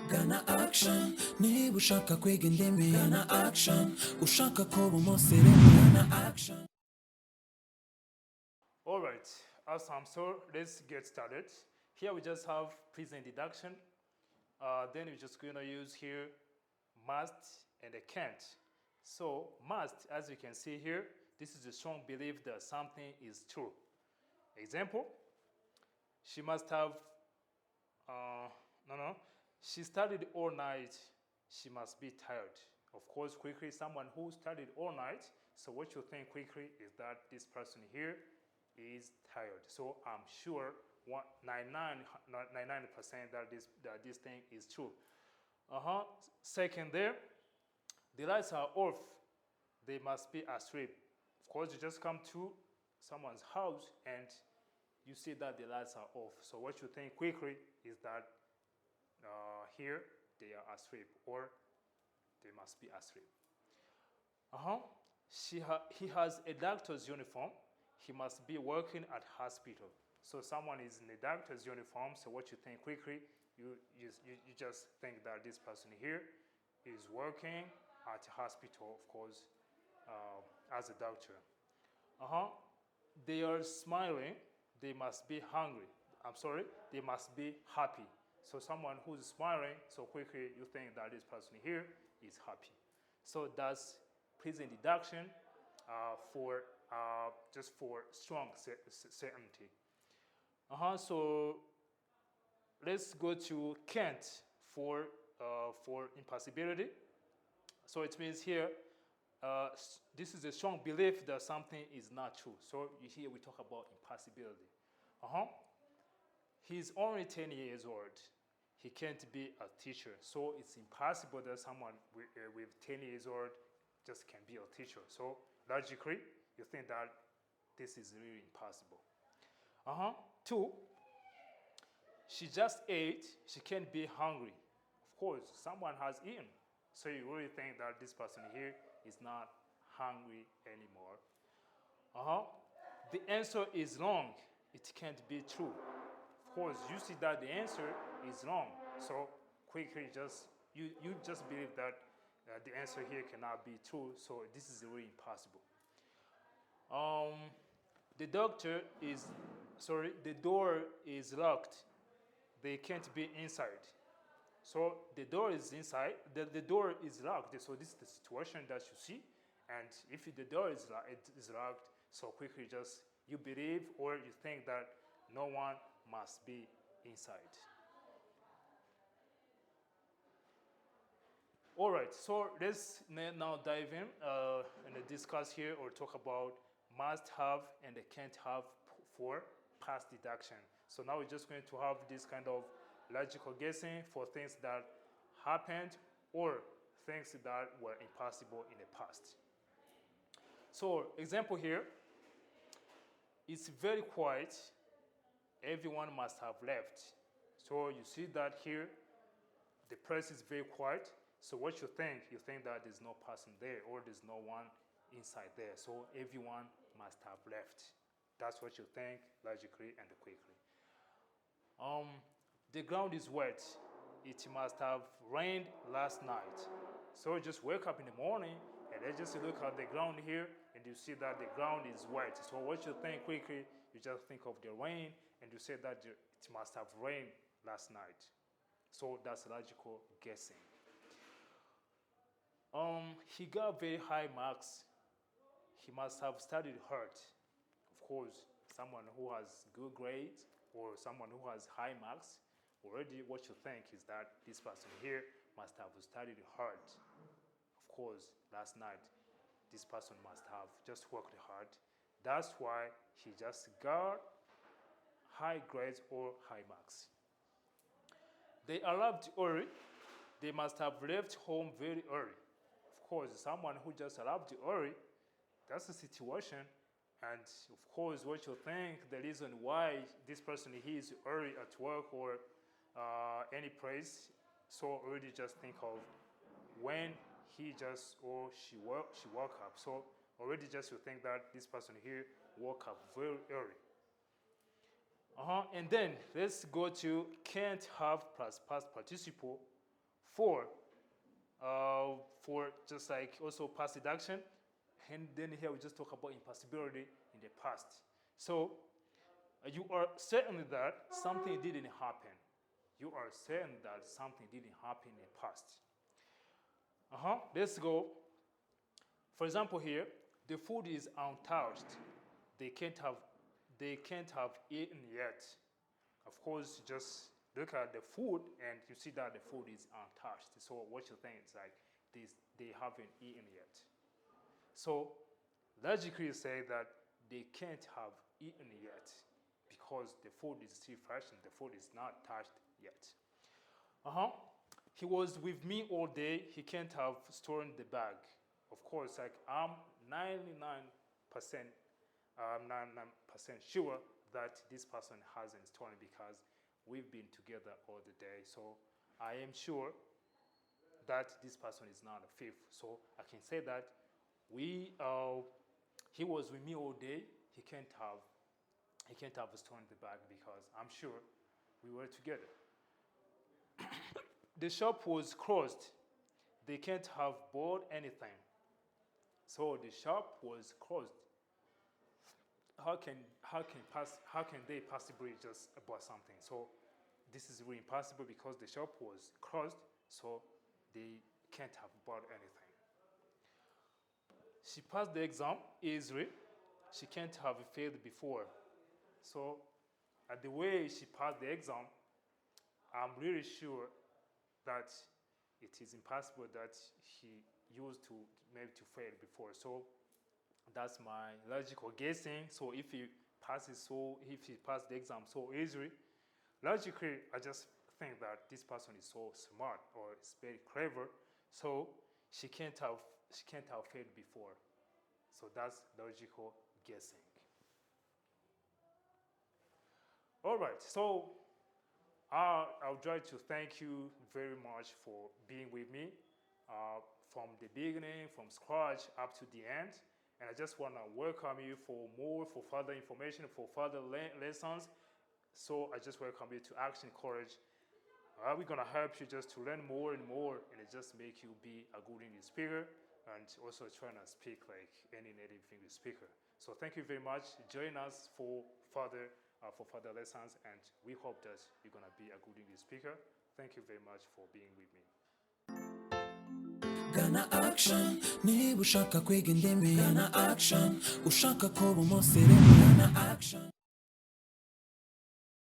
Gana action, niba ushaka kwiga indimi Gana action, ushaka kuba umusirimu Gana action. Alright, awesome. So let's get started. Here we just have present deduction. Then we're just going to use here must and a can't. So must, as you can see here, this is a strong belief that something is true. Example, she must have, she studied all night, she must be tired. Of course, quickly, someone who studied all night, so what you think quickly is that this person here is tired. So I'm sure 99% that this thing is true. Second there, the lights are off, they must be asleep. Of course, you just come to someone's house and you see that the lights are off. So what you think quickly is that here they are asleep, or they must be asleep. He has a doctor's uniform. He must be working at hospital. So someone is in a doctor's uniform. So what you think quickly, you just think that this person here is working at a hospital, of course, as a doctor. They are smiling. They must be hungry. I'm sorry, they must be happy. So someone who's smiling, so quickly you think that this person here is happy. So that's present deduction just for strong certainty. So let's go to can't for impossibility. So it means here, this is a strong belief that something is not true. So here we talk about impossibility. He's only 10 years old. He can't be a teacher. So it's impossible that someone with 10 years old just can be a teacher. So logically, you think that this is really impossible. Two, she just ate. She can't be hungry. Of course, someone has eaten. So you really think that this person here is not hungry anymore. The answer is wrong. It can't be true. Of course, you see that the answer is wrong. So quickly, you just believe that the answer here cannot be true. So this is really impossible. The door is locked. They can't be inside. So the door is inside. The door is locked. So this is the situation that you see. And if the door is locked, so quickly you believe or you think that no one must be inside. All right, so let's now dive in and discuss here or talk about must have and can't have for past deduction. So now we're just going to have this kind of logical guessing for things that happened or things that were impossible in the past. So example here, it's very quiet. Everyone must have left. So you see that here, the place is very quiet. So what you think that there's no person there or there's no one inside there. So everyone must have left. That's what you think logically and quickly. The ground is wet. It must have rained last night. So just wake up in the morning and then just look at the ground here and you see that the ground is wet. So what you think quickly, you just think of the rain and you say that it must have rained last night. So that's logical guessing. He got very high marks. He must have studied hard. Of course, someone who has good grades or someone who has high marks, already what you think is that this person here must have studied hard. Of course, last night, this person must have just worked hard. That's why he just got high grades or high marks. They arrived early. They must have left home very early. Of course, someone who just arrived early, that's the situation. And of course, what you think, the reason why this person is early at work or any place, so already just think of when he just or she woke up. So already just you think that this person here woke up very early. And then let's go to can't have plus past participle for just like also past deduction, and then here we just talk about impossibility in the past. So you are certain that something didn't happen. You are certain that something didn't happen in the past. Let's go. For example, here the food is untouched. They can't have eaten yet. Of course, just look at the food and you see that the food is untouched. So what you think is like they haven't eaten yet. So logically you say that they can't have eaten yet because the food is still fresh and the food is not touched yet. He was with me all day. He can't have stolen the bag. Of course, like I'm 99% sure that this person hasn't stolen because we've been together all the day. So I am sure that this person is not a thief. So I can say that he was with me all day. He can't have stolen the bag because I'm sure we were together. The shop was closed. They can't have bought anything. So the shop was closed. How can they possibly just buy something? So this is really impossible because the shop was closed, so they can't have bought anything. She passed the exam easily. She can't have failed before. So the way she passed the exam, I'm really sure that it is impossible that he used to maybe to fail before. So that's my logical guessing. So if he passed the exam so easily, logically I just think that this person is so smart or is very clever. So she can't have failed before. So that's logical guessing. All right, so I'll try to thank you very much for being with me from the beginning, from scratch up to the end. And I just want to welcome you for further information, for further lessons. So I just welcome you to Action College. We're going to help you just to learn more and more, and it just make you be a good English speaker and also trying to speak like any native English speaker. So thank you very much. Join us for further lessons, and we hope that you're going to be a good English speaker. Thank you very much for being with me. Gana action, niba ushaka kwiga indimi. Gana action, ushaka kuba umusirimu. Gana action.